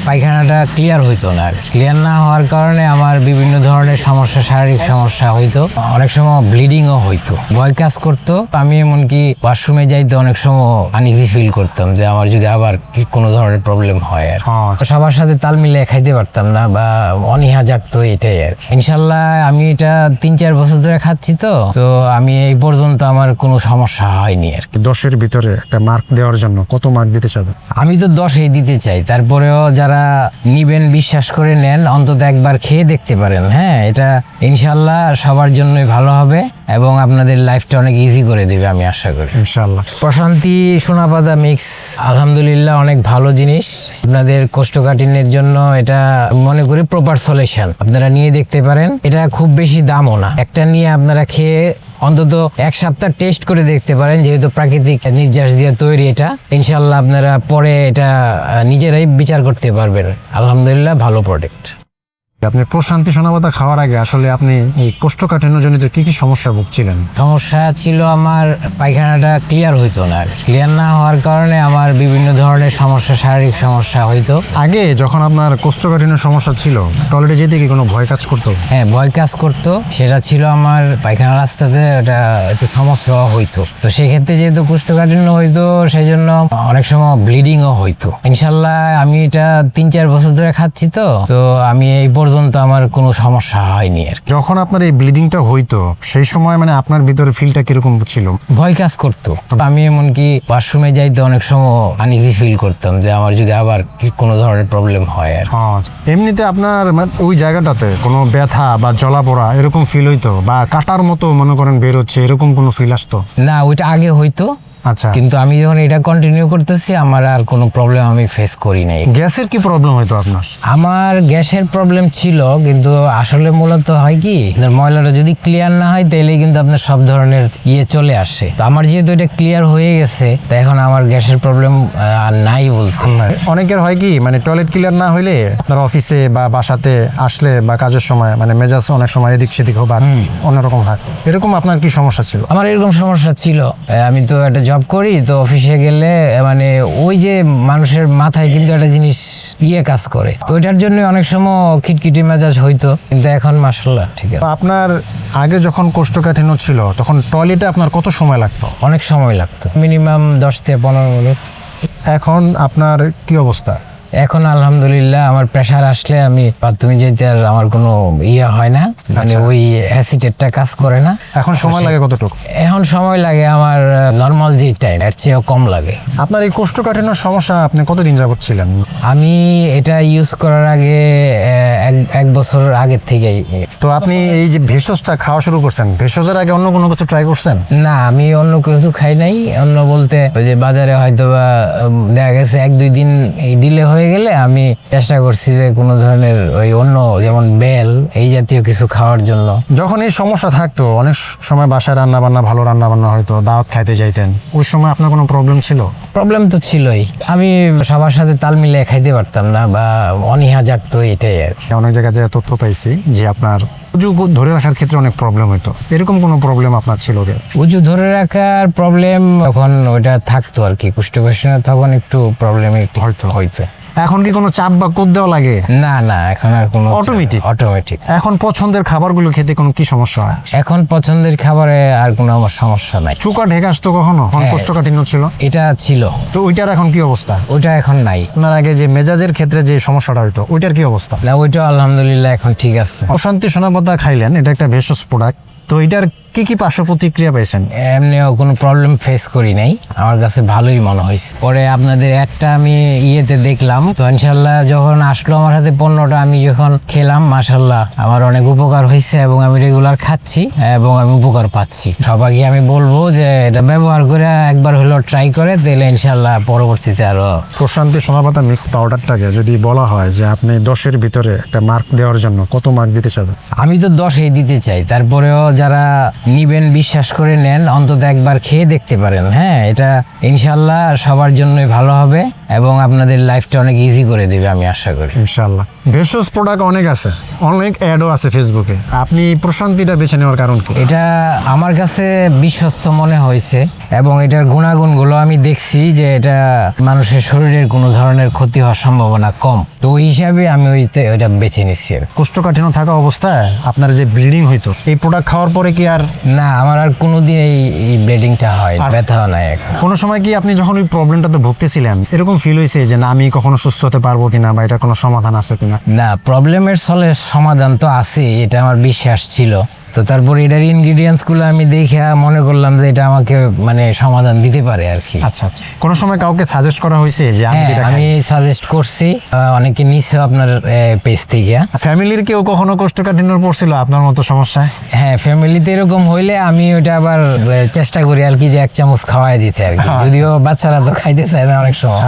পায়খানাটা clear হইতো না। Clear না হওয়ার কারণে আমার বিভিন্ন ধরনের সমস্যা, শারীরিক সমস্যা হইতো, অনেক সময় ব্লিডিংও হইতো, ভয় কাজ করতো। আমি এমনকি ওয়াশরুমে যাইতে অনেক সময় আনইজি ফিল করতাম যে আমার যদি আবার কোনো ধরনের প্রবলেম হয়। আর সবার সাথে তাল মিলিয়ে খাইতে পারতাম না বা অনীহা জাগতো, এটাই আর কি। ইনশাল্লাহ আমি এটা 3-4 বছর ধরে খাচ্ছি, তো আমি এই পর্যন্ত আমার কোনো সমস্যা হয়নি আর কি। 10-এর ভিতরে একটা মার্ক দেওয়ার জন্য কত মার্ক দিতে চাবেন? আমি তো 10-ই দিতে চাই। তারপরেও যারা নিবেন, বিশ্বাস করে নেন, অন্তত একবার খেয়ে দেখতে পারেন। হ্যাঁ, এটা ইনশাল্লাহ সবার জন্যই ভালো হবে এবং আপনাদের লাইফটা অনেক ইজি করে দেবে, আমি আশা করি ইনশাআল্লাহ। প্রশান্তি সোনাপাতা মিক্স আলহামদুলিল্লাহ অনেক ভালো জিনিস। আপনাদের কোষ্ঠকাঠিন্যের জন্য এটা মনে করি প্রপার সলিউশন। আপনারা নিয়ে দেখতে পারেন, এটা খুব বেশি দামও না। একটা নিয়ে আপনারা খেয়ে অন্তত 1 সপ্তাহ টেস্ট করে দেখতে পারেন, যেহেতু প্রাকৃতিক নির্যাস দিয়ে তৈরি। এটা ইনশাল্লাহ আপনারা পরে এটা নিজেরাই বিচার করতে পারবেন। আলহামদুলিল্লাহ ভালো প্রোডাক্ট। আপনি প্রশান্তি সোনাপাতা খাওয়ার আগে আসলে আপনি এই কোষ্ঠকাঠিন্যজনিত কি কি সমস্যা ভুগছিলেন? সমস্যা ছিল আমার পায়খানাটা ক্লিয়ার হইতো না। ক্লিয়ার না হওয়ার কারণে আমার বিভিন্ন ধরনের সমস্যা, শারীরিক সমস্যা হইতো। আগে যখন আপনার কোষ্ঠকাঠিন্য সমস্যা ছিল, টয়লেটে যেতে কি কোনো ভয় কাজ করতো? হ্যাঁ, ভয় কাজ করতো। সেটা ছিল আমার পায়খানা রাস্তাতে ওটা একটু সমস্যা হইতো। তো সেক্ষেত্রে যেহেতু কোষ্ঠকাঠিন্য হইতো, সেই জন্য অনেক সময় ব্লিডিংও হইতো। ইনশাল্লাহ আমি এটা 3-4 বছর ধরে খাচ্ছি, তো আমি এই পর্যন্ত আমার কোনো সমস্যা হয়নি আর কি। যখন আপনার এই ব্লিডিংটা হইতো সেই সময় মানে আপনার ভিতরে ফিলটা কিরকম ছিল? ভয় কাজ করতো। আমি এমনকি ওয়াশরুমে যাইতে অনেক সময় আনইজি ফিল করতাম যে আমার যদি আবার কোনো ধরনের প্রবলেম হয়। আর এমনিতে আপনার ওই জায়গাটাতে কোনো ব্যথা বা জ্বলাপোড়া এরকম ফিল হইতো বা কাটার মতো মনে করেন বের হচ্ছে, এরকম কোনো ফিল আসতো? না, ওইটা আগে হইতো। আচ্ছা, কিন্তু আমি যখন এটা কন্টিনিউ করতেছি, আমার আর কোনো প্রবলেম আমি ফেস করি নাই। গ্যাসের কি প্রবলেম হইতো আপনার? আমার গ্যাসের প্রবলেম ছিল, কিন্তু আসলে মূলত হয় কি, ময়লাটা যদি ক্লিয়ার না হয় তাহলে কিন্তু আপনার সব ধরনের চলে আসে। তো আমার যেহেতু এটা ক্লিয়ার হয়ে গেছে, তো এখন আমার গ্যাসের প্রবলেম আর নাই বলতে। অনেকের হয় কি, মানে টয়লেট ক্লিয়ার না হইলে আপনার অফিসে বা বাসাতে আসলে বা কাজের সময় মানে মেজাজ অনেক সময় এদিক সেদিক বা অন্যরকম হয়। এরকম আপনার কি সমস্যা ছিল? আমার এরকম সমস্যা ছিল। আমি তো একটা জব করি, তো অফিসে গেলে মানে ওই যে মানুষের মাথায় কিন্তু একটা জিনিস কাজ করে, তো ওইটার জন্য অনেক সময় খিটখিটি মেজাজ হইতো। কিন্তু এখন মাশাআল্লাহ ঠিক আছে। আপনার আগে যখন কোষ্ঠকাঠিন্য ছিল তখন টয়লেটে আপনার কত সময় লাগতো? অনেক সময় লাগতো, মিনিমাম 10 থেকে 15 মিনিট। এখন আপনার কি অবস্থা? এখন আলহামদুলিল্লাহ আমার প্রেশার আসলে আমি বাথরুমে যেতে আর আমার কোনো হয় না, মানে ওই অ্যাসিডেটটা কাজ করে না। এখন সময় লাগে কতটুকু? এখন সময় লাগে আমার নর্মাল যে টাইম, এর চেয়েও কম লাগে। আপনার এই কোষ্ঠকাঠিন্য সমস্যা আপনি কতদিন যাবত ছিলেন? আমি এটা ইউজ করার আগে 1 বছর আগের থেকেই। তো আপনি এই যে ভেষজটা খাওয়া শুরু করছেন, ভেষজের আগে অন্য কোনো কিছু ট্রাই করছেন? না, আমি অন্য কিছু খাই নাই। অন্য বলতে ওই যে বাজারে হয়তো বা দেখা গেছে 1-2 দিন ডিলে হয়ে গেলে আমি চেষ্টা করছি যে কোনো ধরনের ওই অন্য যেমন বেল এই জাতীয় কিছু খাওয়ার জন্য। যখন এই সমস্যা থাকতো, অনেক সময় বাসায় রান্না বান্না, ভালো রান্না বান্না হয়তো দাওয়াত খাইতে যাইতেন, ওই সময় আপনার কোনো প্রবলেম ছিল? প্রবলেম তো ছিলই। আমি সবার সাথে তাল মিলিয়ে খাইতে পারতাম না বা অনীহা জাগতো, এটাই আর কি। অনেক জায়গায় যে তথ্য পাইছি যে আপনার উজু ধরে রাখার ক্ষেত্রে অনেক প্রবলেম হতো, এরকম কোনো প্রবলেম আপনার ছিল? উজু ধরে রাখার প্রবলেম তখন ওইটা থাকতো আর কি, কোষ্ঠকাঠিন্য তখন একটু প্রবলেম হয়তো। এখন কি কোনো চাপ বা কোদ দেওয়া লাগে? না না, এখন আর কোনো অটোমেটিক। এখন পছন্দের খাবারগুলো খেতে কোনো কি সমস্যা হয়? এখন পছন্দের খাবারে আর কোনো আমার সমস্যা নাই। চুকা ঢেকে আসতো কখনো? কোষ্ঠকাঠিন্য ছিল? এটা ছিল। তো ওইটার এখন কি অবস্থা? ওইটা এখন নাই। আপনার আগে যে মেজাজের ক্ষেত্রে যে সমস্যাটা হইতো, ওইটার কি অবস্থা? না, ওইটা আলহামদুলিল্লাহ এখন ঠিক আছে। প্রশান্তি সোনাপাতা খাইলেন, এটা একটা ভেষজ প্রোডাক্ট, তো এটার কি কি পার্শ্ব প্রতিক্রিয়া পেয়েছেন? এমনিও কোনো প্রবলেম ফেস করি নাই, আমার কাছে ভালোই মনে হয়েছে। পরে আপনাদের একটা আমি দেখলাম, তো ইনশাল্লাহ যখন আসলো আমার হাতে পণ্যটা, আমি যখন খেলাম মাশাল্লাহ আমার অনেক উপকার হয়েছে এবং আমি রেগুলার খাচ্ছি এবং আমি উপকার পাচ্ছি। সবাইকে আমি বলবো যে এটা ব্যবহার করে একবার হলেও ট্রাই করে, তাহলে ইনশাল্লাহ পরবর্তীতে আরো। প্রশান্তি সোনাপাতা মিক্স পাউডারটাকে যদি বলা হয় যে আপনি 10-এর ভিতরে একটা মার্ক দেওয়ার জন্য কত মার্ক দিতে চাবেন? আমি তো 10-ই দিতে চাই। তারপরেও যারা নিবেন, বিশ্বাস করে নেন, অন্তত একবার খেয়ে দেখতে পারেন। হ্যাঁ, এটা ইনশাল্লাহ সবার জন্যই ভালো হবে এবং আপনাদের লাইফটা অনেক ইজি করে দেবে আমি আশা করি। ইনশাআল্লাহ। ভেষজ প্রোডাক্ট অনেক আছে, অনেক অ্যাডও আছে ফেসবুকে। আপনি প্রশান্তিটা বেছে নেওয়ার কারণ কি? এটা আমার কাছে বিশ্বস্ত মনে হয়েছে এবং এটার গুণাগুণগুলো আমি দেখছি যে এটা মানুষের শরীরের কোনো ধরনের ক্ষতি হওয়ার সম্ভাবনা কম, তো ওই হিসাবে আমি ওইটা বেছে নিচ্ছি আর কি। কোষ্ঠকাঠিন্য থাকা অবস্থায় আপনার যে ব্লিডিং হইতো, এই প্রোডাক্ট খাওয়ার পরে কি আর না, আমার আর কোনোদিন এই ব্লিডিংটা হয়, ব্যথাও নাই এখন। কোনো সময় কি আপনি যখন ওই প্রবলেমটাতে ভুগতেছিলেন এরকম ফিল হয়েছে যে না আমি কখনো সুস্থ হতে পারবো কিনা বা এটা কোনো সমাধান আছে কিনা? না, প্রবলেমের সমাধান তো আছে, এটা আমার বিশ্বাস ছিল। তো তারপরে এটার ইনগ্রিডিয়েন্টসগুলো আমি দেখে মনে করলাম যে এটা আমাকে মানে সমাধান দিতে পারে আর কি। আচ্ছা আচ্ছা। কোনো সময় কাউকে সাজেস্ট করা হয়েছে যে আমি হ্যাঁ, এটা আমি সাজেস্ট করছি, অনেকে নিচ্ছে আপনার পেজ থেকে। ফ্যামিলির কেউ কখনো কোষ্ঠকাঠিন্য পড়ছিল আপনার মতো সমস্যায়? হ্যাঁ, ফ্যামিলিতে এরকম হইলে আমি ওইটা আবার চেষ্টা করি আর কি যে 1 চামচ খাওয়াই দিতে আর কি, যদিও বাচ্চারা তো খাইতে চায় না অনেক সময়।